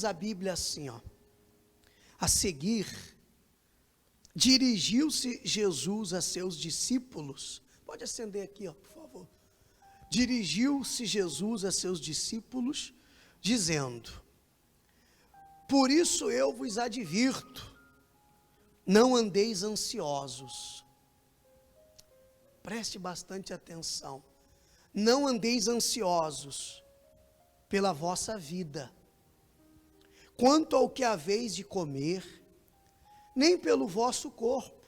diz a Bíblia assim, ó: a seguir, dirigiu-se Jesus a seus discípulos. Pode acender aqui, ó, por favor. Dirigiu-se Jesus a seus discípulos, dizendo: por isso eu vos advirto, não andeis ansiosos. Preste bastante atenção. Não andeis ansiosos pela vossa vida, quanto ao que haveis de comer, nem pelo vosso corpo,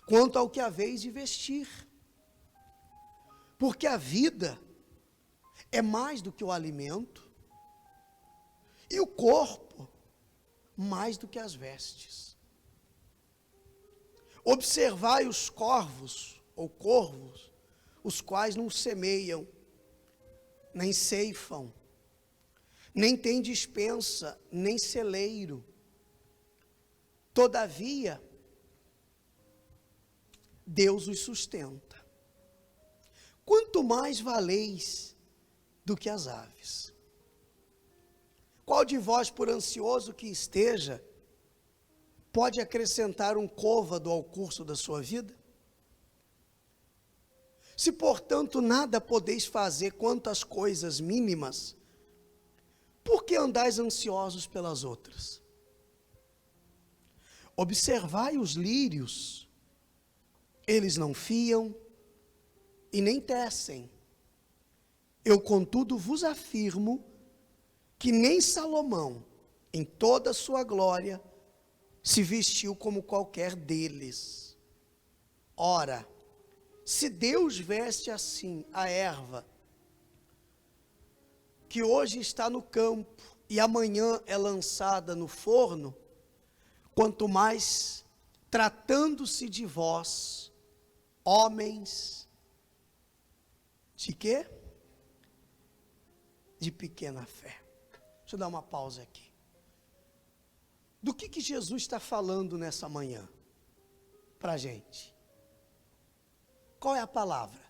quanto ao que haveis de vestir. Porque a vida é mais do que o alimento, e o corpo mais do que as vestes. Observai os corvos, ou corvos, os quais não semeiam, nem ceifam, nem têm despensa, nem celeiro. Todavia, Deus os sustenta. Quanto mais valeis do que as aves. Qual de vós, por ansioso que esteja, pode acrescentar um côvado ao curso da sua vida? Se, portanto, nada podeis fazer quanto às coisas mínimas, por que andais ansiosos pelas outras? Observai os lírios, eles não fiam e nem tecem. Eu, contudo, vos afirmo que nem Salomão, em toda a sua glória, se vestiu como qualquer deles. Ora, se Deus veste assim a erva, que hoje está no campo e amanhã é lançada no forno, quanto mais tratando-se de vós, homens, de quê? De pequena fé. Deixa eu dar uma pausa aqui. Do que Jesus está falando nessa manhã para a gente? Qual é a palavra?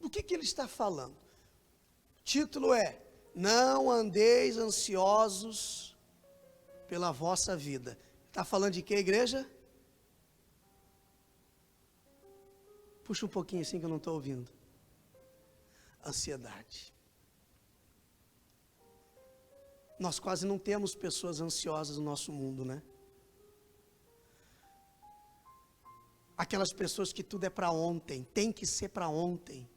Do que ele está falando? O título é: não andeis ansiosos pela vossa vida. Está falando de quê, igreja? Puxa um pouquinho assim que eu não estou ouvindo. Ansiedade. Nós quase não temos pessoas ansiosas no nosso mundo, né? Aquelas pessoas que tudo é para ontem, tem que ser para ontem.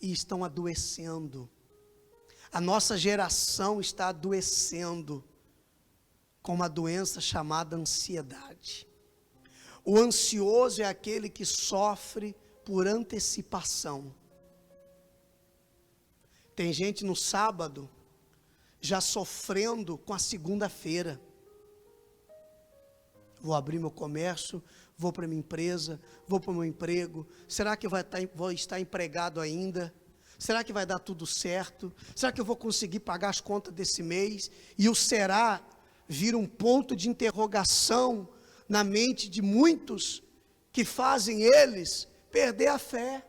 E estão adoecendo. A nossa geração está adoecendo com uma doença chamada ansiedade. O ansioso é aquele que sofre por antecipação. Tem gente no sábado já sofrendo com a segunda-feira. Vou abrir meu comércio, vou para minha empresa, vou para o meu emprego. Será que vou estar empregado ainda? Será que vai dar tudo certo? Será que eu vou conseguir pagar as contas desse mês? E o será vira um ponto de interrogação na mente de muitos que fazem eles perder a fé.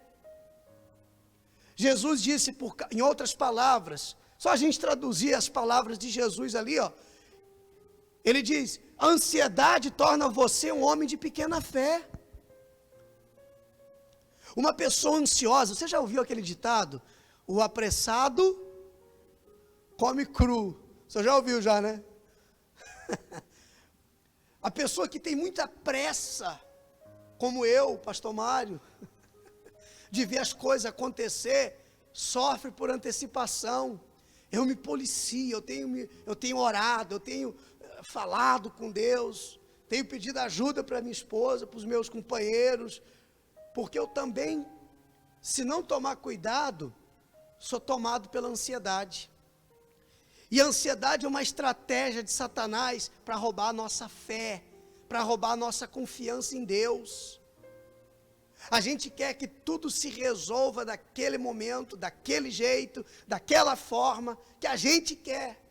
Jesus disse, em outras palavras, só a gente traduzir as palavras de Jesus ali, ó. Ele diz: a ansiedade torna você um homem de pequena fé. Uma pessoa ansiosa, você já ouviu aquele ditado? O apressado come cru. Você já ouviu já, né? A pessoa que tem muita pressa, como eu, pastor Mário, de ver as coisas acontecer, sofre por antecipação. Eu me policio, eu tenho orado, eu tenho falado com Deus, tenho pedido ajuda para minha esposa, para os meus companheiros, porque eu também, se não tomar cuidado, sou tomado pela ansiedade. E a ansiedade é uma estratégia de Satanás para roubar a nossa fé, para roubar a nossa confiança em Deus. A gente quer que tudo se resolva daquele momento, daquele jeito, daquela forma que a gente quer.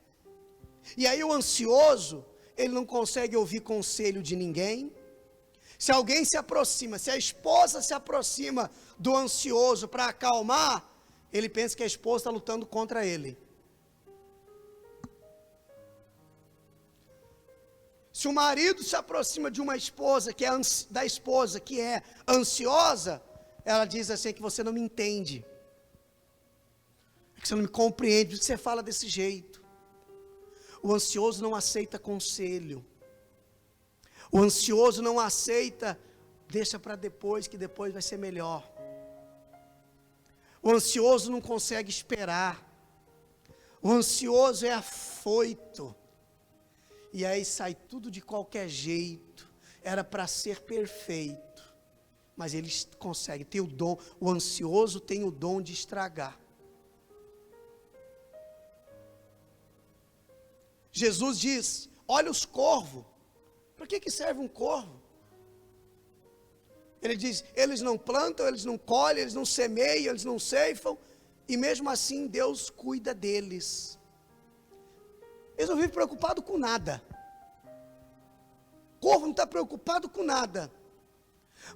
E aí o ansioso, ele não consegue ouvir conselho de ninguém. Se alguém se aproxima, se a esposa se aproxima do ansioso para acalmar, ele pensa que a esposa está lutando contra ele. Se o marido se aproxima de uma esposa da esposa que é ansiosa, ela diz assim, que você não me entende, que você não me compreende, por que você fala desse jeito. O ansioso não aceita conselho. O ansioso não aceita, deixa para depois, que depois vai ser melhor. O ansioso não consegue esperar. O ansioso é afoito. E aí sai tudo de qualquer jeito. Era para ser perfeito. Mas ele consegue, tem o dom. O ansioso tem o dom de estragar. Jesus diz, olha os corvos. Para que serve um corvo? Ele diz, eles não plantam, eles não colhem, eles não semeiam, eles não ceifam, e mesmo assim Deus cuida deles. Eles não vivem preocupados com nada. O corvo não está preocupado com nada.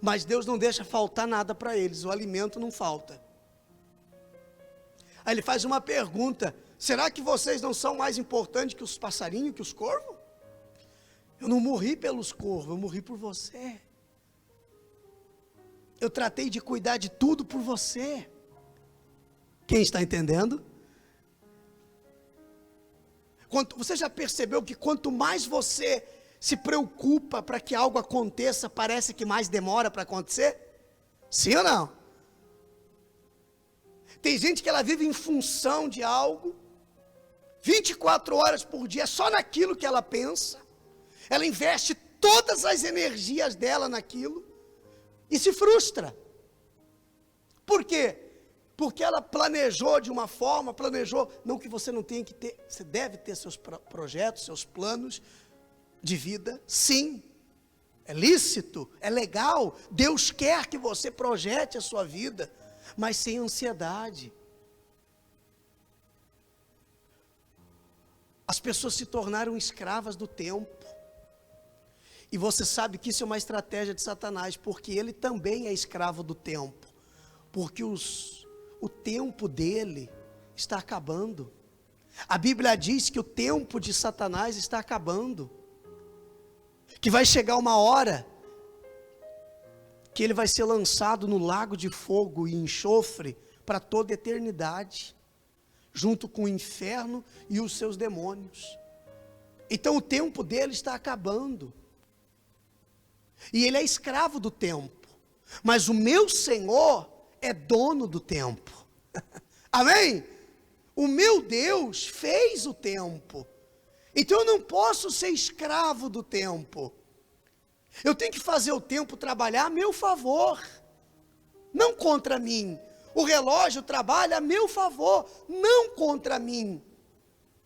Mas Deus não deixa faltar nada para eles, o alimento não falta. Aí ele faz uma pergunta, será que vocês não são mais importantes que os passarinhos, que os corvos? Eu não morri pelos corvos, eu morri por você. Eu tratei de cuidar de tudo por você. Quem está entendendo? Você já percebeu que quanto mais você se preocupa para que algo aconteça, parece que mais demora para acontecer? Sim ou não? Tem gente que ela vive em função de algo, 24 horas por dia, só naquilo que ela pensa. Ela investe todas as energias dela naquilo e se frustra. Por quê? Porque ela planejou de uma forma, não que você não tenha que ter, você deve ter seus projetos, seus planos de vida, sim, é lícito, é legal, Deus quer que você projete a sua vida, mas sem ansiedade. As pessoas se tornaram escravas do tempo. E você sabe que isso é uma estratégia de Satanás, porque ele também é escravo do tempo. Porque o tempo dele está acabando. A Bíblia diz que o tempo de Satanás está acabando. Que vai chegar uma hora que ele vai ser lançado no lago de fogo e enxofre para toda a eternidade, junto com o inferno e os seus demônios. Então o tempo dele está acabando. E ele é escravo do tempo. Mas o meu Senhor é dono do tempo. Amém? O meu Deus fez o tempo. Então eu não posso ser escravo do tempo. Eu tenho que fazer o tempo trabalhar a meu favor, não contra mim. O relógio trabalha a meu favor, não contra mim.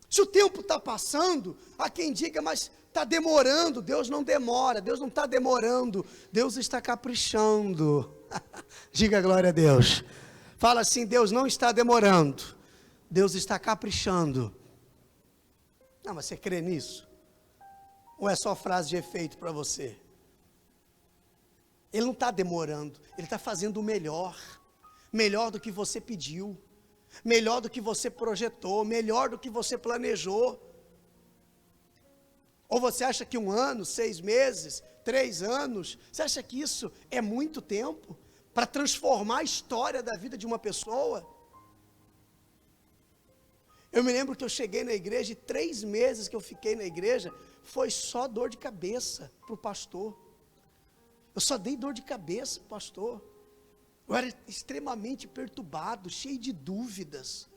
Se o tempo está passando, há quem diga, mas está demorando. Deus não demora, Deus não está demorando, Deus está caprichando. Diga glória a Deus. Fala assim, Deus não está demorando, Deus está caprichando. Não, mas você crê nisso? Ou é só frase de efeito para você? Ele não está demorando, Ele está fazendo o melhor. Melhor do que você pediu, melhor do que você projetou, melhor do que você planejou. Ou você acha que 1 ano, 6 meses, 3 anos, você acha que isso é muito tempo para transformar a história da vida de uma pessoa? Eu me lembro que eu cheguei na igreja e 3 meses que eu fiquei na igreja, foi só dor de cabeça para o pastor. Eu só dei dor de cabeça para o pastor. Eu era extremamente perturbado, cheio de dúvidas.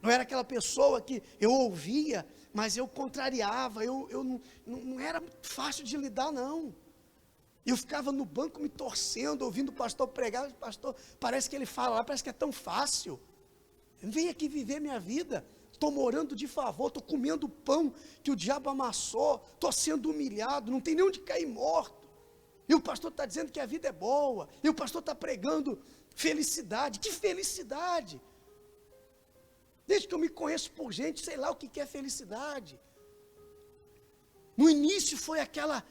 Não era aquela pessoa que eu ouvia, mas eu contrariava, eu não era fácil de lidar, não. Eu ficava no banco me torcendo, ouvindo o pastor pregar. Pastor, parece que ele fala lá, parece que é tão fácil. Vem aqui viver minha vida. Estou morando de favor, estou comendo pão que o diabo amassou, estou sendo humilhado, não tem nem onde cair morto. E o pastor está dizendo que a vida é boa, e o pastor está pregando felicidade. Que felicidade? Desde que eu me conheço por gente, sei lá o que é felicidade. No início foi aquela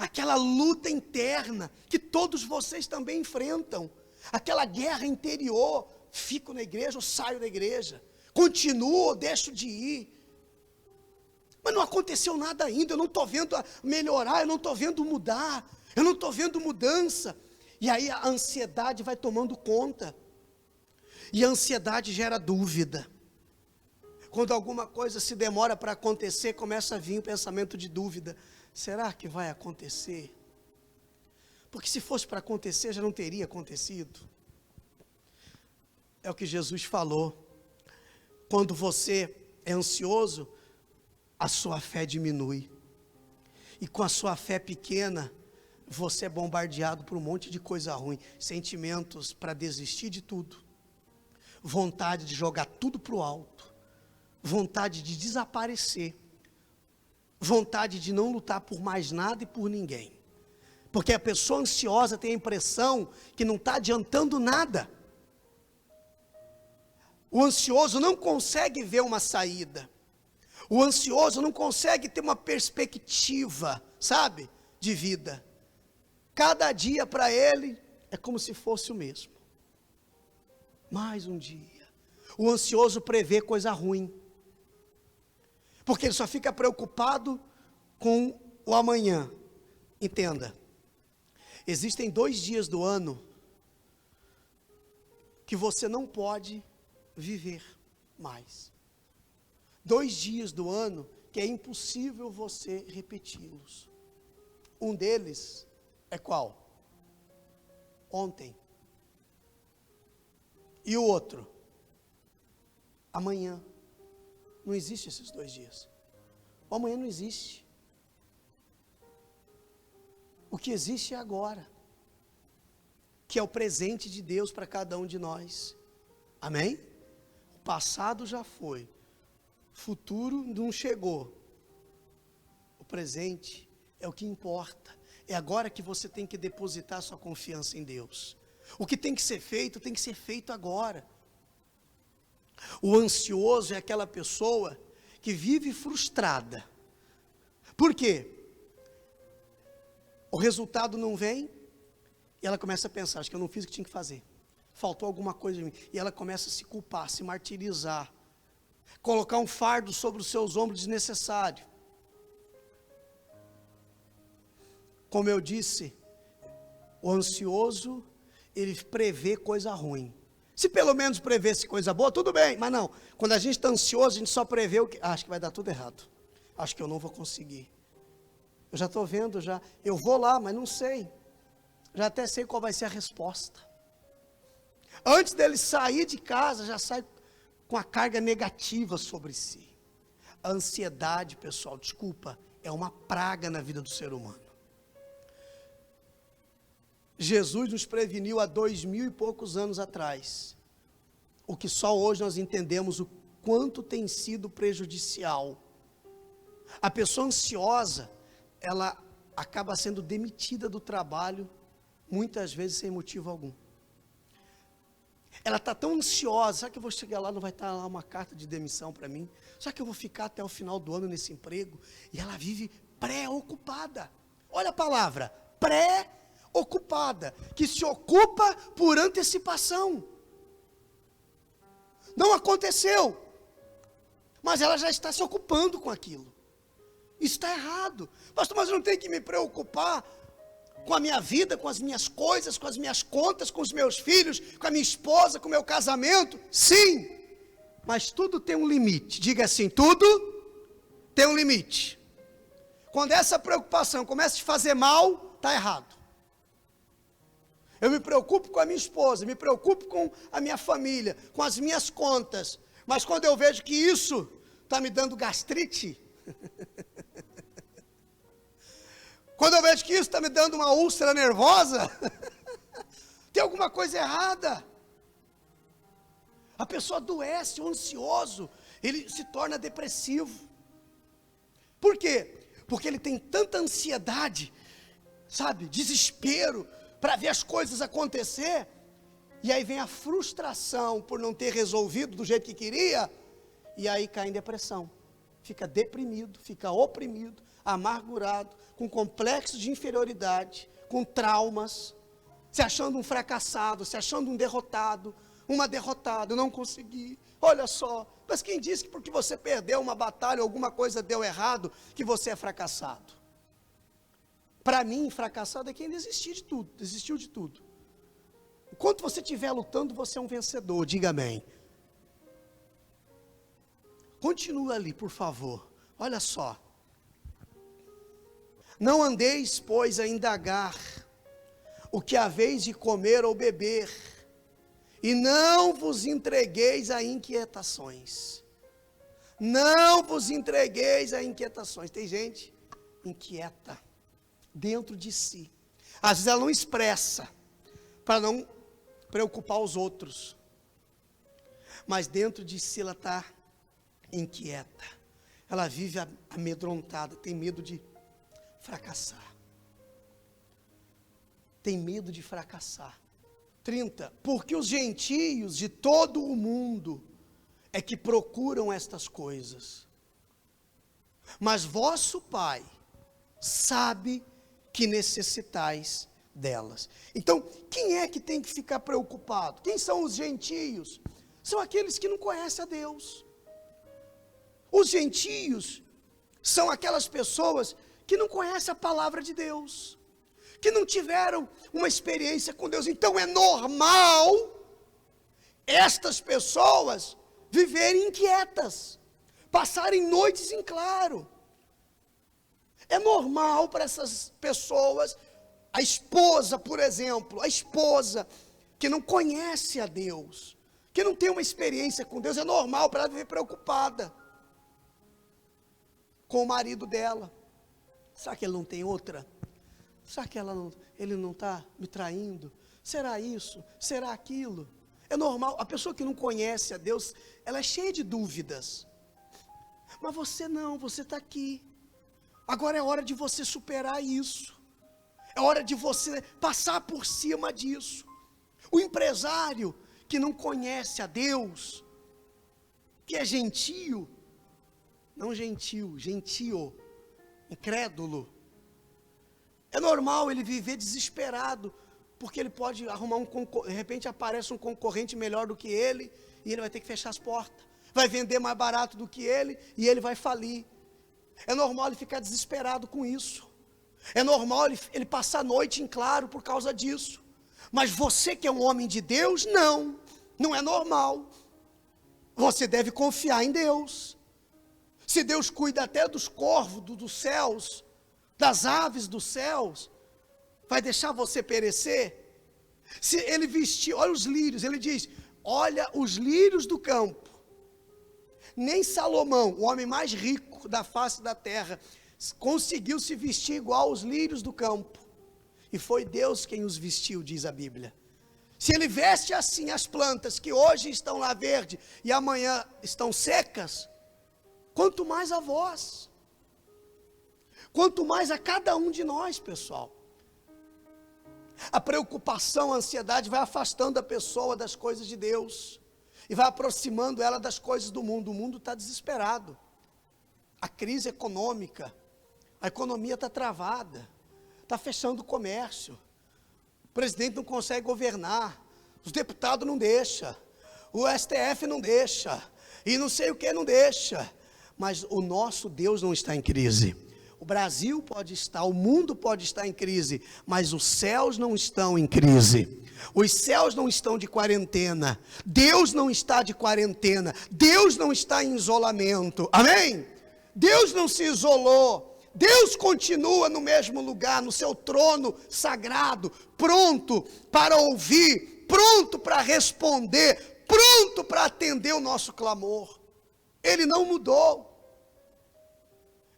aquela luta interna que todos vocês também enfrentam, aquela guerra interior, fico na igreja ou saio da igreja, continuo ou deixo de ir, mas não aconteceu nada ainda, eu não estou vendo melhorar, eu não estou vendo mudar, eu não estou vendo mudança, e aí a ansiedade vai tomando conta, e a ansiedade gera dúvida. Quando alguma coisa se demora para acontecer, começa a vir o pensamento de dúvida, será que vai acontecer? Porque se fosse para acontecer, já não teria acontecido. É o que Jesus falou, quando você é ansioso, a sua fé diminui, e com a sua fé pequena, você é bombardeado por um monte de coisa ruim, sentimentos para desistir de tudo, vontade de jogar tudo para o alto, vontade de desaparecer, vontade de não lutar por mais nada e por ninguém, porque a pessoa ansiosa tem a impressão que não está adiantando nada. O ansioso não consegue ver uma saída, o ansioso não consegue ter uma perspectiva, sabe, de vida. Cada dia para ele é como se fosse o mesmo. Mais um dia. O ansioso prevê coisa ruim, porque ele só fica preocupado com o amanhã. Entenda, existem 2 dias do ano que você não pode viver mais. 2 dias do ano que é impossível você repeti-los. Um deles é qual? Ontem. E o outro? Amanhã. Não existe esses 2 dias. O amanhã não existe. O que existe é agora, que é o presente de Deus para cada um de nós. Amém? O passado já foi, o futuro não chegou. O presente é o que importa. É agora que você tem que depositar sua confiança em Deus. O que tem que ser feito agora. O ansioso é aquela pessoa que vive frustrada. Por quê? O resultado não vem, e ela começa a pensar, acho que eu não fiz o que tinha que fazer. Faltou alguma coisa em mim. E ela começa a se culpar, se martirizar. Colocar um fardo sobre os seus ombros desnecessário. Como eu disse, o ansioso, ele prevê coisa ruim. Se pelo menos prevesse coisa boa, tudo bem, mas não. Quando a gente está ansioso, a gente só prevê o que... acho que vai dar tudo errado. Acho que eu não vou conseguir. Eu já estou vendo, eu vou lá, mas não sei. Já até sei qual vai ser a resposta. Antes dele sair de casa, já sai com a carga negativa sobre si. A ansiedade, pessoal, desculpa, é uma praga na vida do ser humano. Jesus nos preveniu há 2000 e poucos anos atrás, o que só hoje nós entendemos o quanto tem sido prejudicial. A pessoa ansiosa, ela acaba sendo demitida do trabalho, muitas vezes sem motivo algum. Ela está tão ansiosa, será que eu vou chegar lá, não vai estar lá uma carta de demissão para mim? Será que eu vou ficar até o final do ano nesse emprego? E ela vive preocupada. Olha a palavra, preocupada, que se ocupa por antecipação. Não aconteceu, mas ela já está se ocupando com aquilo. Isso está errado. Pastor, mas eu não tenho que me preocupar com a minha vida, com as minhas coisas, com as minhas contas, com os meus filhos, com a minha esposa, com o meu casamento? Sim, mas tudo tem um limite. Diga assim, tudo tem um limite. Quando essa preocupação começa a te fazer mal, está errado. Eu me preocupo com a minha esposa, me preocupo com a minha família, com as minhas contas, mas quando eu vejo que isso está me dando gastrite, quando eu vejo que isso está me dando uma úlcera nervosa, tem alguma coisa errada. A pessoa adoece, o ansioso, ele se torna depressivo. Por quê? Porque ele tem tanta ansiedade, sabe, desespero, para ver as coisas acontecer, e aí vem a frustração por não ter resolvido do jeito que queria, e aí cai em depressão, fica deprimido, fica oprimido, amargurado, com complexo de inferioridade, com traumas, se achando um fracassado, se achando um derrotado, uma derrotada, não consegui. Olha só, mas quem disse que porque você perdeu uma batalha, alguma coisa deu errado, que você é fracassado? Para mim, fracassado é quem desistiu de tudo. Enquanto você estiver lutando, você é um vencedor, diga amém. Continua ali, por favor, olha só. Não andeis, pois, a indagar o que haveis de comer ou beber, e não vos entregueis a inquietações. Não vos entregueis a inquietações. Tem gente inquieta dentro de si. Às vezes ela não expressa, para não preocupar os outros. Mas dentro de si ela está inquieta. Ela vive amedrontada, tem medo de fracassar. Tem medo de fracassar. 30. Porque os gentios de todo o mundo é que procuram estas coisas. Mas vosso Pai sabe que necessitais delas. Então, quem é que tem que ficar preocupado? Quem são os gentios? São aqueles que não conhecem a Deus. Os gentios são aquelas pessoas que não conhecem a palavra de Deus, que não tiveram uma experiência com Deus. Então é normal estas pessoas viverem inquietas, passarem noites em claro. É normal para essas pessoas, a esposa, por exemplo, a esposa que não conhece a Deus, que não tem uma experiência com Deus, é normal para ela viver preocupada com o marido dela. Será que ele não tem outra? Será que ele não está me traindo? Será isso? Será aquilo? É normal, a pessoa que não conhece a Deus, ela é cheia de dúvidas. Mas você não, você está aqui. Agora é hora de você superar isso. É hora de você passar por cima disso. O empresário que não conhece a Deus, que é gentio, incrédulo, é normal ele viver desesperado, porque ele pode arrumar de repente aparece um concorrente melhor do que ele, e ele vai ter que fechar as portas, vai vender mais barato do que ele, e ele vai falir. É normal ele ficar desesperado com isso, é normal ele passar a noite em claro por causa disso. Mas você que é um homem de Deus, não é normal. Você deve confiar em Deus. Se Deus cuida até dos corvos dos céus, das aves dos céus, vai deixar você perecer? Se ele vestir, olha os lírios, ele diz, olha os lírios do campo. Nem Salomão, o homem mais rico da face da terra, conseguiu se vestir igual aos lírios do campo. E foi Deus quem os vestiu, diz a Bíblia. Se ele veste assim as plantas que hoje estão lá verde e amanhã estão secas, quanto mais a vós, quanto mais a cada um de nós, pessoal. A preocupação, a ansiedade vai afastando a pessoa das coisas de Deus e vai aproximando ela das coisas do mundo. O mundo está desesperado. A crise econômica, a economia está travada, está fechando o comércio, o presidente não consegue governar, os deputados não deixam, o STF não deixa, e não sei o que não deixa. Mas o nosso Deus não está em crise. O Brasil pode estar, o mundo pode estar em crise, mas os céus não estão em crise. Os céus não estão de quarentena. Deus não está de quarentena. Deus não está em isolamento. Amém? Deus não se isolou. Deus continua no mesmo lugar, no seu trono sagrado, pronto para ouvir, pronto para responder, pronto para atender o nosso clamor. Ele não mudou.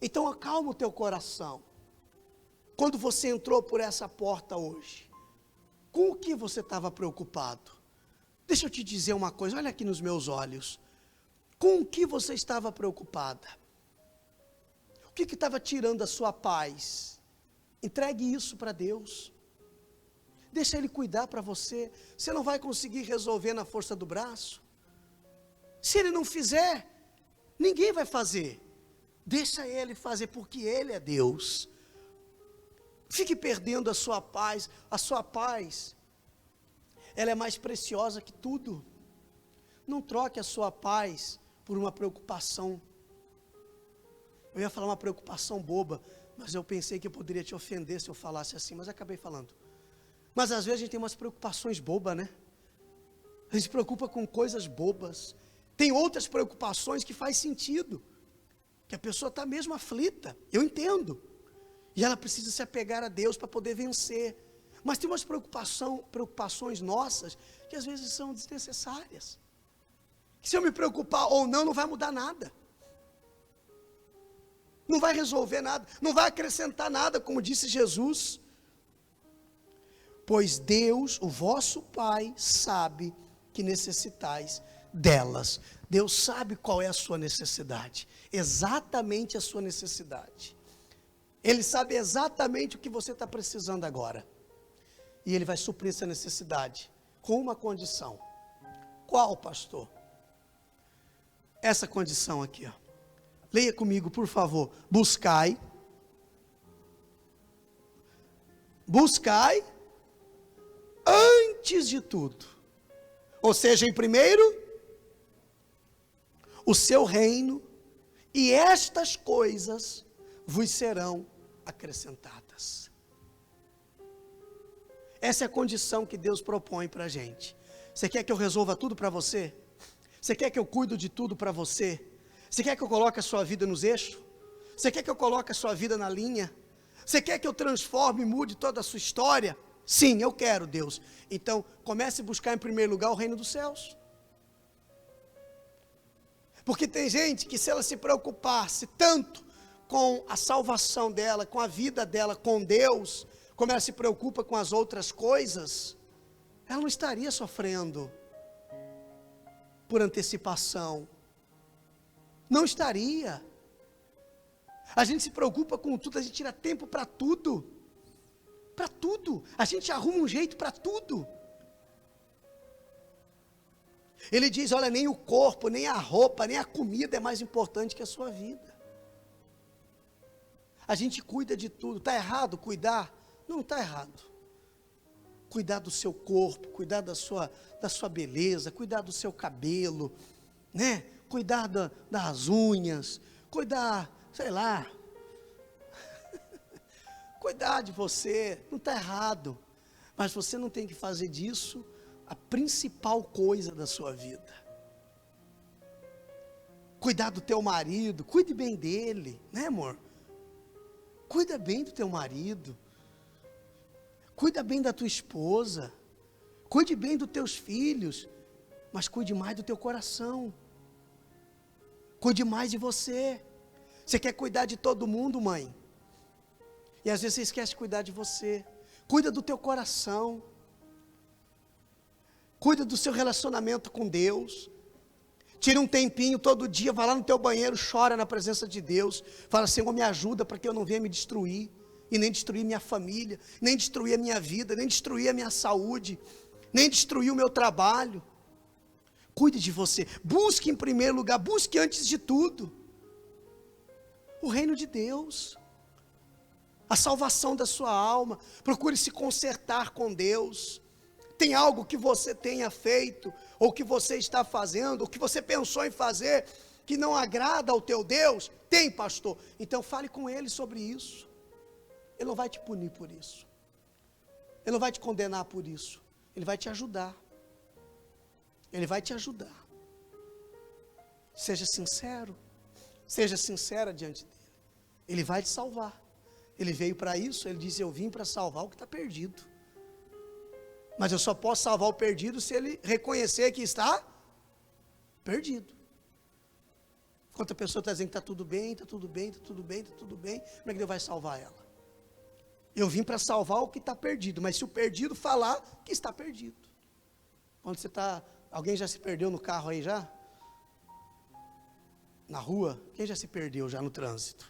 Então acalma o teu coração. Quando você entrou por essa porta hoje, com o que você estava preocupado? Deixa eu te dizer uma coisa, olha aqui nos meus olhos. Com o que você estava preocupada? O que estava tirando a sua paz? Entregue isso para Deus. Deixa Ele cuidar para você. Você não vai conseguir resolver na força do braço. Se Ele não fizer, ninguém vai fazer. Deixa Ele fazer, porque Ele é Deus. Fique perdendo a sua paz. A sua paz, ela é mais preciosa que tudo. Não troque a sua paz por uma preocupação. Eu ia falar uma preocupação boba, mas eu pensei que eu poderia te ofender se eu falasse assim, mas acabei falando. Mas às vezes a gente tem umas preocupações bobas, né? A gente se preocupa com coisas bobas. Tem outras preocupações que faz sentido, que a pessoa está mesmo aflita, eu entendo. E ela precisa se apegar a Deus para poder vencer. Mas tem umas preocupações nossas, que às vezes são desnecessárias. Que se eu me preocupar ou não, não vai mudar nada. Não vai resolver nada, não vai acrescentar nada, como disse Jesus. Pois Deus, o vosso Pai, sabe que necessitais delas. Deus sabe qual é a sua necessidade, exatamente a sua necessidade. Ele sabe exatamente o que você está precisando agora. E Ele vai suprir essa necessidade, com uma condição. Qual, pastor? Essa condição aqui, ó. Leia comigo, por favor. Buscai antes de tudo. Ou seja, em primeiro, o seu reino, e estas coisas vos serão acrescentadas. Essa é a condição que Deus propõe para a gente. Você quer que eu resolva tudo para você? Você quer que eu cuido de tudo para você? Você quer que eu coloque a sua vida nos eixos? Você quer que eu coloque a sua vida na linha? Você quer que eu transforme e mude toda a sua história? Sim, eu quero, Deus. Então, comece a buscar em primeiro lugar o reino dos céus. Porque tem gente que, se ela se preocupasse tanto com a salvação dela, com a vida dela, com Deus, como ela se preocupa com as outras coisas, ela não estaria sofrendo por antecipação. Não estaria. A gente se preocupa com tudo, a gente tira tempo para tudo. Para tudo. A gente arruma um jeito para tudo. Ele diz, olha, nem o corpo, nem a roupa, nem a comida é mais importante que a sua vida. A gente cuida de tudo. Está errado cuidar? Não está errado. Cuidar do seu corpo, cuidar da sua beleza, cuidar do seu cabelo, né? Cuidar das unhas, cuidar, sei lá, cuidar de você, não está errado, mas você não tem que fazer disso a principal coisa da sua vida. Cuidar do teu marido, cuide bem dele, né, amor? Cuida bem do teu marido, cuida bem da tua esposa, cuide bem dos teus filhos, mas cuide mais do teu coração. Cuide mais de você. Você quer cuidar de todo mundo, mãe? E às vezes você esquece de cuidar de você. Cuida do teu coração. Cuida do seu relacionamento com Deus. Tira um tempinho todo dia, vai lá no teu banheiro, chora na presença de Deus. Fala, Senhor, me ajuda para que eu não venha me destruir. E nem destruir minha família, nem destruir a minha vida, nem destruir a minha saúde, nem destruir o meu trabalho. Cuide de você, busque em primeiro lugar, busque antes de tudo o reino de Deus, a salvação da sua alma. Procure se consertar com Deus. Tem algo que você tenha feito, ou que você está fazendo, ou que você pensou em fazer, que não agrada ao teu Deus? Tem, pastor. Então fale com Ele sobre isso. Ele não vai te punir por isso, Ele não vai te condenar por isso, Ele vai te ajudar. Ele vai te ajudar. Seja sincero, seja sincera diante dele. Ele vai te salvar. Ele veio para isso, ele diz, eu vim para salvar o que está perdido. Mas eu só posso salvar o perdido se ele reconhecer que está perdido. Enquanto a pessoa está dizendo que está tudo bem, está tudo bem, está tudo bem, está tudo bem, como é que Deus vai salvar ela? Eu vim para salvar o que está perdido, mas se o perdido falar que está perdido. Onde você está... Alguém já se perdeu no carro aí já? Na rua? Quem já se perdeu já no trânsito?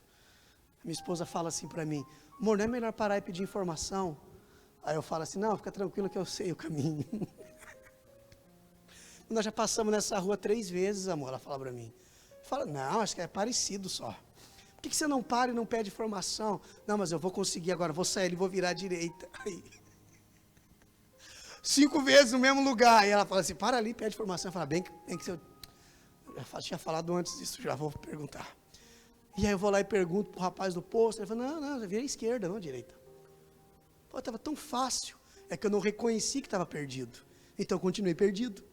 Minha esposa fala assim para mim, amor, não é melhor parar e pedir informação? Aí eu falo assim, não, fica tranquilo que eu sei o caminho. Nós já passamos nessa rua 3 vezes, amor, ela fala para mim. Fala, não, acho que é parecido só. que você não para e não pede informação? Não, mas eu vou conseguir agora, vou sair e vou virar à direita. Aí, 5 vezes no mesmo lugar. E ela fala assim, para ali, pede informação. Eu falo, bem que eu tinha falado antes disso, já vou perguntar. E aí eu vou lá e pergunto para o rapaz do posto. Ele fala, não, eu virei à esquerda, não à direita. Pô, estava tão fácil. É que eu não reconheci que estava perdido. Então eu continuei perdido.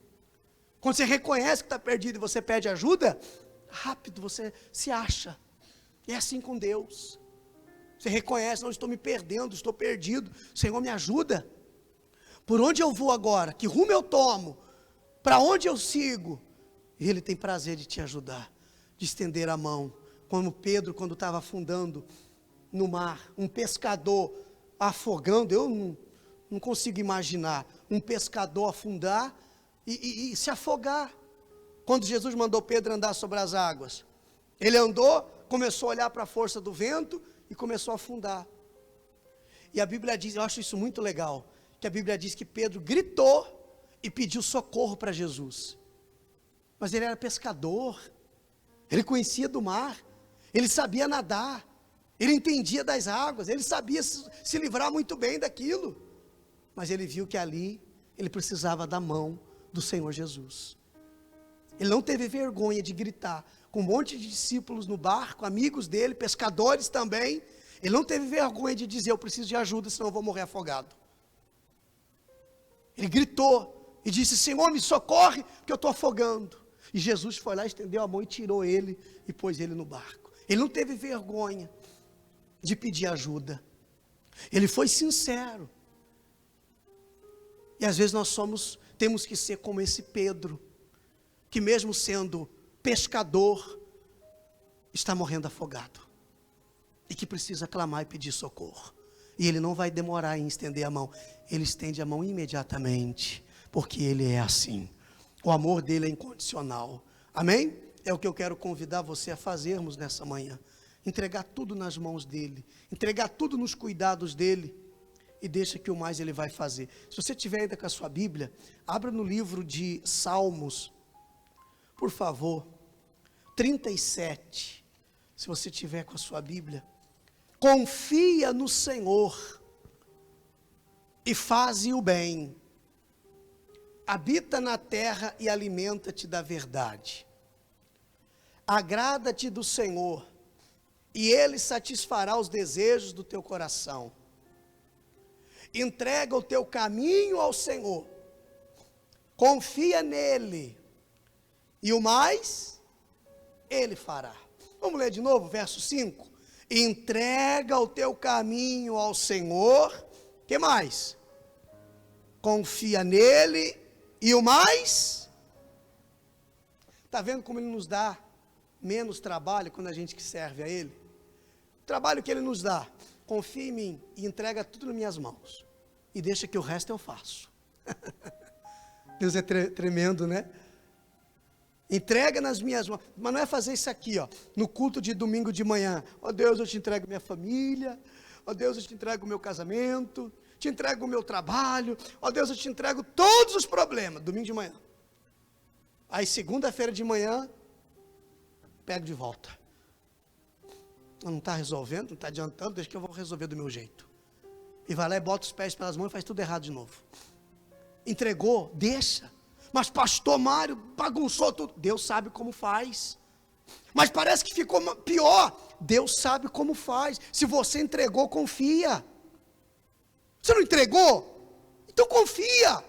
Quando você reconhece que está perdido e você pede ajuda, rápido você se acha. E é assim com Deus. Você reconhece, não, estou me perdendo, estou perdido. Senhor, me ajuda. Por onde eu vou agora? Que rumo eu tomo? Para onde eu sigo? E Ele tem prazer de te ajudar, de estender a mão. Como Pedro, quando estava afundando no mar, um pescador afogando, eu não consigo imaginar um pescador afundar e se afogar. Quando Jesus mandou Pedro andar sobre as águas, ele andou, começou a olhar para a força do vento e começou a afundar. E a Bíblia diz, eu acho isso muito legal, que a Bíblia diz que Pedro gritou e pediu socorro para Jesus. Mas ele era pescador, ele conhecia do mar, ele sabia nadar, ele entendia das águas, ele sabia se livrar muito bem daquilo. Mas ele viu que ali ele precisava da mão do Senhor Jesus. Ele não teve vergonha de gritar com um monte de discípulos no barco, amigos dele, pescadores também. Ele não teve vergonha de dizer, eu preciso de ajuda, senão eu vou morrer afogado. Ele gritou e disse, Senhor, me socorre, porque eu estou afogando. E Jesus foi lá, estendeu a mão e tirou ele e pôs ele no barco. Ele não teve vergonha de pedir ajuda. Ele foi sincero. E às vezes temos que ser como esse Pedro, que mesmo sendo pescador, está morrendo afogado. E que precisa clamar e pedir socorro. E ele não vai demorar em estender a mão. Ele estende a mão imediatamente, porque ele é assim. O amor dele é incondicional. Amém? É o que eu quero convidar você a fazermos nessa manhã. Entregar tudo nas mãos dele. Entregar tudo nos cuidados dele. E deixa que o mais ele vai fazer. Se você tiver ainda com a sua Bíblia, abra no livro de Salmos, por favor, 37. Se você tiver com a sua Bíblia. Confia no Senhor e faze o bem. Habita na terra e alimenta-te da verdade. Agrada-te do Senhor e Ele satisfará os desejos do teu coração. Entrega o teu caminho ao Senhor. Confia nele. E o mais, Ele fará. Vamos ler de novo, verso 5. Entrega o teu caminho ao Senhor. O que mais? Confia nele. E o mais? Está vendo como Ele nos dá menos trabalho quando a gente que serve a Ele? O trabalho que Ele nos dá. Confia em mim e entrega tudo nas minhas mãos. E deixa que o resto eu faço. Deus é tremendo, né? Entrega nas minhas mãos. Mas não é fazer isso aqui, ó, no culto de domingo de manhã. Ó Deus, eu te entrego minha família. Ó Deus, eu te entrego o meu casamento. Te entrego o meu trabalho. Ó Deus, eu te entrego todos os problemas. Domingo de manhã. Aí segunda-feira de manhã, pego de volta. Não está resolvendo, não está adiantando, deixa que eu vou resolver do meu jeito. E vai lá e bota os pés pelas mãos e faz tudo errado de novo. Entregou, deixa. Mas pastor Mário bagunçou tudo. Deus sabe como faz. Mas parece que ficou pior. Deus sabe como faz. Se você entregou, confia. Você não entregou? Então confia.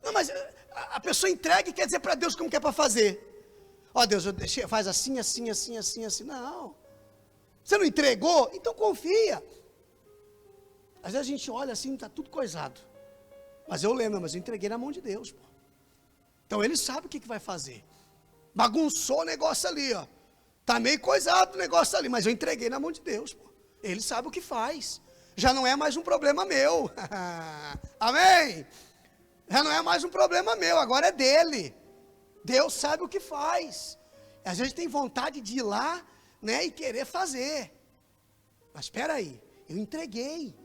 Não, mas a pessoa entrega e quer dizer para Deus como que é para fazer. Ó Deus, faz assim, assim, assim, assim, assim. Não. Você não entregou? Então confia. Às vezes a gente olha assim, está tudo coisado. Mas eu lembro, mas eu entreguei na mão de Deus, pô. Então Ele sabe o que vai fazer. Bagunçou o negócio ali, ó. Está meio coisado o negócio ali, mas eu entreguei na mão de Deus, pô. Ele sabe o que faz. Já não é mais um problema meu. Amém? Já não é mais um problema meu, agora é dele. Deus sabe o que faz. Às vezes tem vontade de ir lá, né, e querer fazer. Mas espera aí, eu entreguei.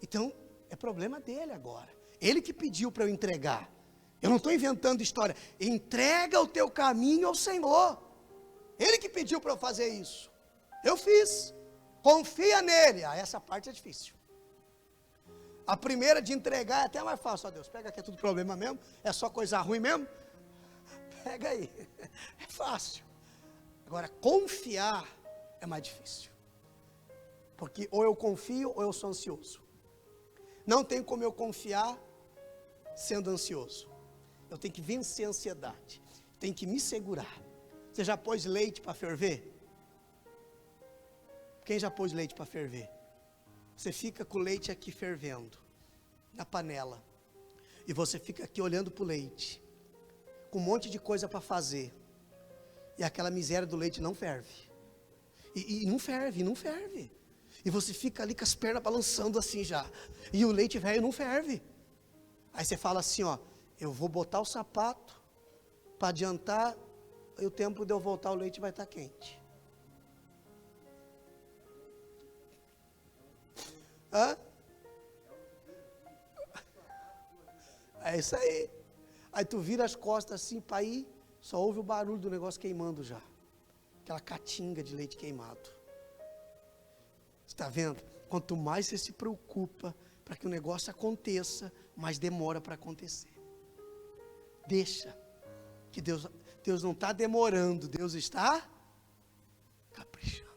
Então, é problema dele agora. Ele que pediu para eu entregar. Eu não estou inventando história. Entrega o teu caminho ao Senhor. Ele que pediu para eu fazer isso. Eu fiz. Confia nele. Essa parte é difícil. A primeira de entregar é até mais fácil. Ó Deus, pega que é tudo problema mesmo. É só coisa ruim mesmo. Pega aí. É fácil. Agora, confiar é mais difícil. Porque ou eu confio ou eu sou ansioso. Não tem como eu confiar sendo ansioso. Eu tenho que vencer a ansiedade. Tenho que me segurar. Você já pôs leite para ferver? Quem já pôs leite para ferver? Você fica com o leite aqui fervendo, na panela. E você fica aqui olhando para o leite, com um monte de coisa para fazer. E aquela miséria do leite não ferve. E não ferve, não ferve. E você fica ali com as pernas balançando assim já. E o leite velho não ferve. Aí você fala assim, ó, eu vou botar o sapato para adiantar, e o tempo de eu voltar o leite vai estar quente. Hã? É isso aí. Aí tu vira as costas assim para ir, só ouve o barulho do negócio queimando já. Aquela catinga de leite queimado. Está vendo? Quanto mais você se preocupa para que o negócio aconteça, mais demora para acontecer. Deixa. Que Deus não está demorando, Deus está caprichando.